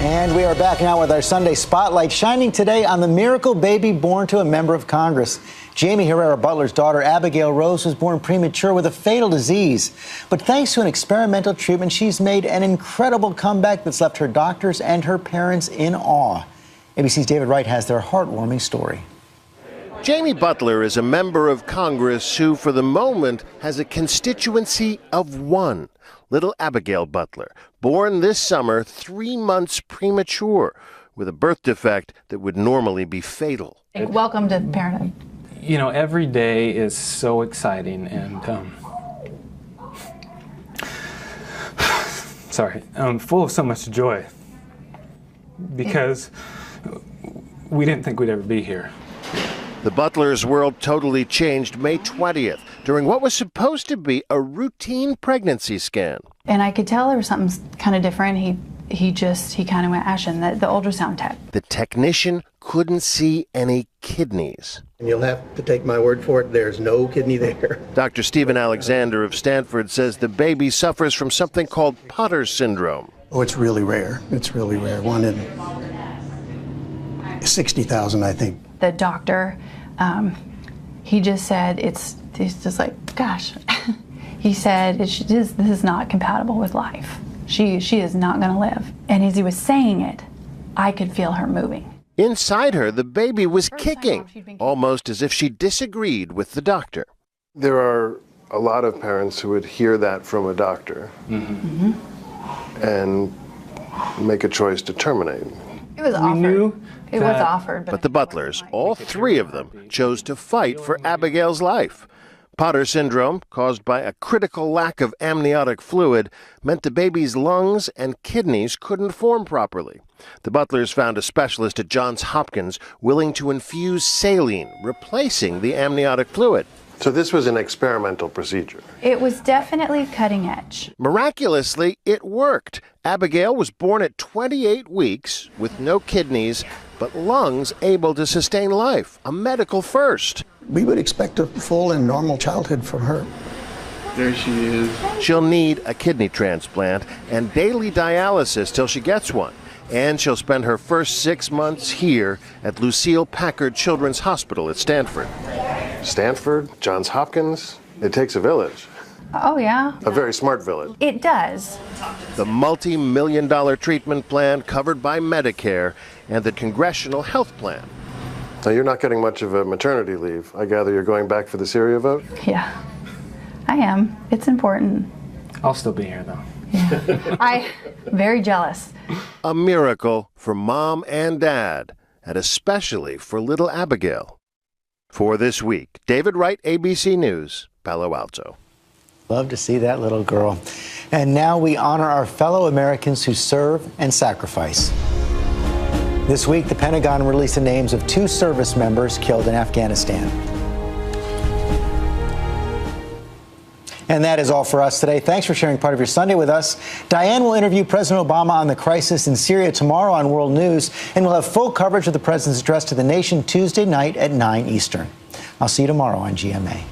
And we are back now with our Sunday Spotlight, shining today on the miracle baby born to a member of Congress. Jaime Herrera Beutler's daughter, Abigail Rose, was born premature with a fatal disease. But thanks to an experimental treatment, she's made an incredible comeback that's left her doctors and her parents in awe. ABC's David Wright has their heartwarming story. Jaime Beutler is a member of Congress who, for the moment, has a constituency of one. Little Abigail Beutler, born this summer 3 months premature, with a birth defect that would normally be fatal. Welcome to parenthood. You know, every day is so exciting and, full of so much joy because we didn't think we'd ever be here. The Beutlers' world totally changed May 20th during what was supposed to be a routine pregnancy scan. And I could tell there was something kind of different. He kind of went ashen, the ultrasound tech. The technician couldn't see any kidneys. You'll have to take my word for it, there's no kidney there. Dr. Stephen Alexander of Stanford says the baby suffers from something called Potter syndrome. Oh, it's really rare. It's really rare. 1 in 60,000, I think. The doctor, he just said, he's just like, gosh. He said, this is not compatible with life. She is not going to live. And as he was saying it, I could feel her moving. Inside her, the baby was kicking, almost as if she disagreed with the doctor. There are a lot of parents who would hear that from a doctor and make a choice to terminate. It was offered. It was offered. But the Beutlers, all 3 of them, chose to fight for Abigail's life. Potter syndrome, caused by a critical lack of amniotic fluid, meant the baby's lungs and kidneys couldn't form properly. The Beutlers found a specialist at Johns Hopkins willing to infuse saline, replacing the amniotic fluid. So this was an experimental procedure. It was definitely cutting edge. Miraculously, it worked. Abigail was born at 28 weeks with no kidneys, but lungs able to sustain life, a medical first. We would expect a full and normal childhood from her. There she is. She'll need a kidney transplant and daily dialysis till she gets one. And she'll spend her first 6 months here at Lucille Packard Children's Hospital at Stanford. Stanford, Johns Hopkins, it takes a village. Oh, yeah. A very smart village. It does. The multi-million-dollar treatment plan covered by Medicare and the Congressional Health Plan. Now, you're not getting much of a maternity leave. I gather you're going back for the Syria vote? Yeah, I am. It's important. I'll still be here, though. Yeah. I'm very jealous. A miracle for Mom and Dad, and especially for little Abigail. For this week, David Wright, ABC News, Palo Alto. Love to see that little girl. And now we honor our fellow Americans who serve and sacrifice. This week, the Pentagon released the names of 2 service members killed in Afghanistan. And that is all for us today. Thanks for sharing part of your Sunday with us. Diane will interview President Obama on the crisis in Syria tomorrow on World News, and we'll have full coverage of the president's address to the nation Tuesday night at 9 Eastern. I'll see you tomorrow on GMA.